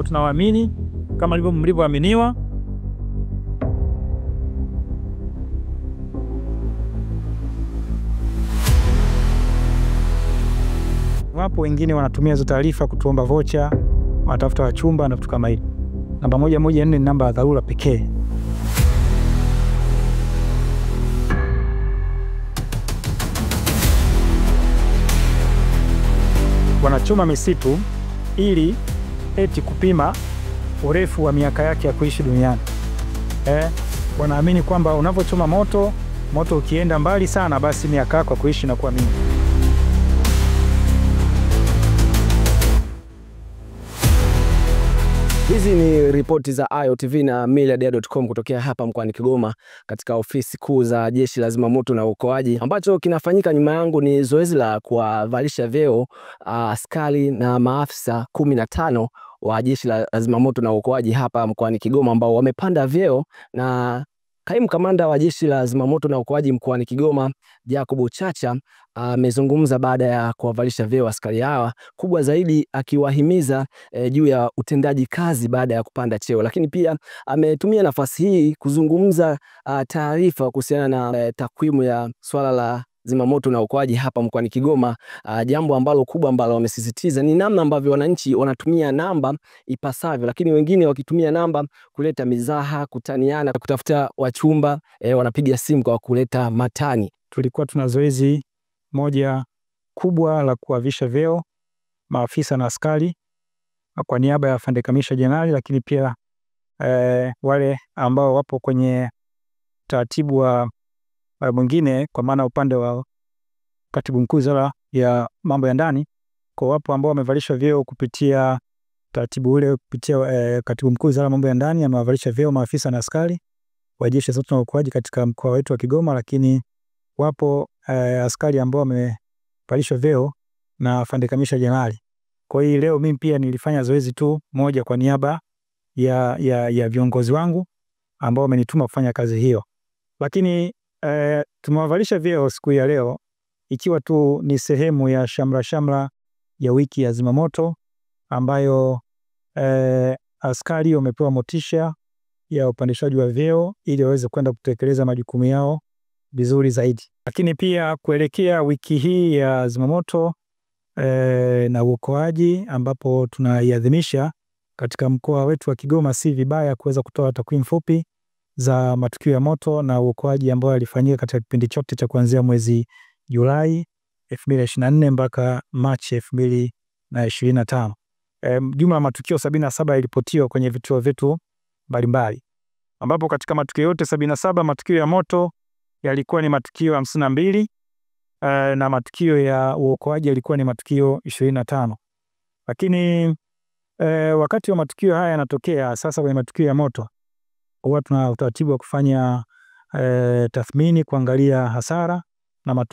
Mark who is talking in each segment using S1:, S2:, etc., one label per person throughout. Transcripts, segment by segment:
S1: Kwa tunawaamini kama mlivyoaminiwa. Wapo wengine wanatumia hizo taarifa kutuomba vocha, wanatafuta wachumba na vitu kama hivyo. Namba 114 ni namba ya dharura pekee. Wanachoma misitu ili eti kupima urefu wa miaka yake ya kuishi duniani. Wanaamini kwamba unapochoma moto ukienda mbali sana, basi miaka yako ya kuishi inakuwa mingi.
S2: Hizi ni ripoti za AyoTV na millardayo.com kutokea hapa mkoani Kigoma katika ofisi kuu za Jeshi la Zimamoto na Uokoaji. Ambacho kinafanyika nyuma yangu ni zoezi la kuwavalisha vyeo askari na maafisa 15 wa Jeshi la Zimamoto na Uokoaji hapa mkoani Kigoma, ambao wamepanda vyeo. Na kaimu kamanda wa Jeshi la Zimamoto na Uokoaji mkoani Kigoma, Jacob Chacha, amezungumza baada ya kuwavalisha vyeo askari hawa, kubwa zaidi akiwahimiza juu ya utendaji kazi baada ya kupanda cheo. Lakini pia ametumia nafasi hii kuzungumza taarifa kuhusiana na takwimu ya swala la zimamoto na uokoaji hapa mkoani Kigoma. Jambo ambalo kubwa ambalo wamesisitiza ni namna ambavyo wananchi wanatumia namba ipasavyo, lakini wengine wakitumia namba kuleta mizaha, kutaniana, kutafuta wachumba, wanapiga simu kwa kuleta matani.
S1: Tulikuwa tuna zoezi moja kubwa la kuwavisha vyeo maafisa na askari kwa niaba ya Afande Kamisha Jenerali, lakini pia wale ambao wapo kwenye taratibu wa mwingine, kwa maana upande wa Katibu Mkuu Wizara ya Mambo ya Ndani. Kwa wapo ambao wamevalishwa vyeo kupitia taratibu ule, kupitia Katibu Mkuu Wizara ya Mambo ya Ndani amewavalisha vyeo maafisa na askari wa Jeshi la Zimamoto na Uokoaji katika mkoa wetu wa Kigoma. Lakini wapo askari ambao wamevalishwa vyeo na Afande Kamisha Jenerali. Kwa hiyo leo mimi pia nilifanya zoezi tu moja kwa niaba ya viongozi wangu ambao wamenituma kufanya kazi hiyo. Lakini tumewavalisha vyeo siku ya leo ikiwa tu ni sehemu ya shamra ya wiki ya zimamoto, ambayo askari wamepewa motisha ya upandishaji wa vyeo ili waweze kwenda kutekeleza majukumu yao vizuri zaidi. Lakini pia kuelekea wiki hii ya zimamoto na uokoaji ambapo tunaiadhimisha katika mkoa wetu wa Kigoma, si vibaya kuweza kutoa takwimu fupi za matukio ya moto na uokoaji ambayo yalifanyika katika kipindi chote cha kuanzia mwezi Julai 2024 mpaka Machi 2025. Jumla ya matukio 77 yalipotiwa kwenye vituo vyetu mbalimbali, ambapo katika matukio yote 77 matukio ya moto yalikuwa ni matukio 52 na matukio ya uokoaji yalikuwa ni matukio 25. Lakini wakati wa matukio haya yanatokea sasa, kwenye matukio ya moto huwa tuna utaratibu wa kufanya tathmini, kuangalia hasara na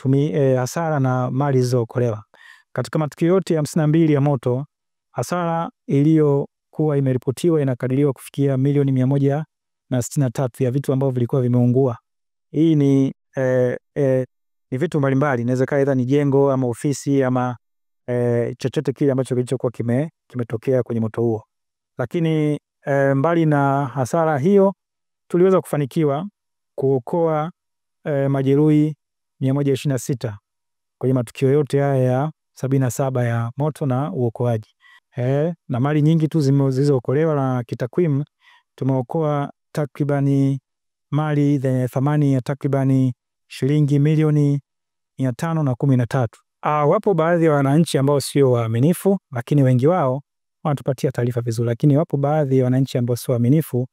S1: hasara na mali zilizookolewa. Katika matukio yote ya 52 ya moto, hasara iliyokuwa imeripotiwa inakadiriwa kufikia milioni 163 ya vitu ambavyo vilikuwa vimeungua. Hii ni vitu mbalimbali, inaweza kuwa aidha ni jengo ama ofisi ama chochote kile ambacho kilichokuwa kimetokea kwenye moto huo. Lakini mbali na hasara hiyo, tuliweza kufanikiwa kuokoa majeruhi 126 kwenye matukio yote haya ya 77 ya moto na uokoaji. Na mali nyingi tu zilizookolewa, na kitakwimu tumeokoa takribani mali zenye thamani ya takribani shilingi milioni 513. Wapo baadhi ya wananchi ambao sio waaminifu, lakini wengi wao wanatupatia taarifa vizuri. Lakini wapo baadhi ya wananchi ambao sio waaminifu,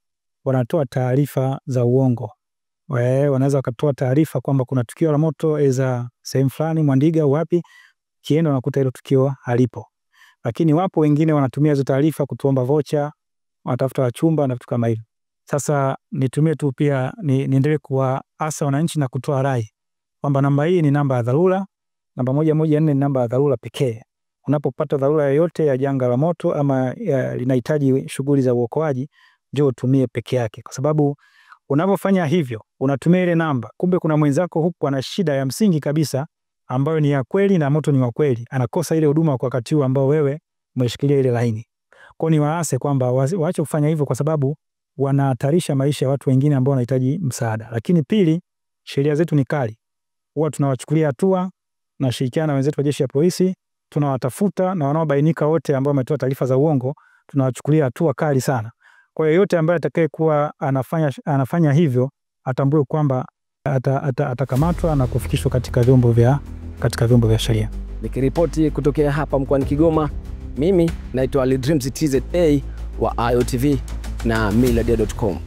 S1: wanatoa taarifa za uongo. Wanaweza wakatoa taarifa kwamba kuna tukio la moto za sehemu fulani, Mwandiga au wapi, kienda unakuta hilo tukio halipo. Lakini wapo wengine wanatumia hizo taarifa kutuomba vocha, wanatafuta wachumba na vitu kama hivyo. Sasa nitumie tu pia niendelee kuwaasa wananchi na kutoa rai kwamba namba hii ni namba ya dharura. Namba 114 ni namba ya dharura pekee. Unapopata dharura yoyote ya janga la moto ama linahitaji shughuli za uokoaji, njoo tumie peke yake. Kwa sababu unapofanya hivyo, unatumia ile namba, kumbe kuna mwenzako huko ana shida ya msingi kabisa ambayo ni ya kweli na moto ni wa kweli, anakosa ile huduma kwa wakati ambao wewe umeshikilia ile laini. Kwa ni waase kwamba waache kufanya hivyo, kwa sababu wanahatarisha maisha ya watu wengine ambao wanahitaji msaada. Lakini pili, sheria zetu ni kali. Huwa tunawachukulia hatua na shirikiana na wenzetu wa jeshi la polisi, tunawatafuta na wanaobainika wote ambao wametoa taarifa za uongo, tunawachukulia hatua kali sana. Kwa hiyo yote ambaye atakayekuwa anafanya hivyo atambue kwamba atakamatwa na kufikishwa katika vyombo vya sheria.
S2: Nikiripoti kutokea hapa mkoani Kigoma, mimi naitwa Ali Dreams TZA wa AyoTV na millardayo.com.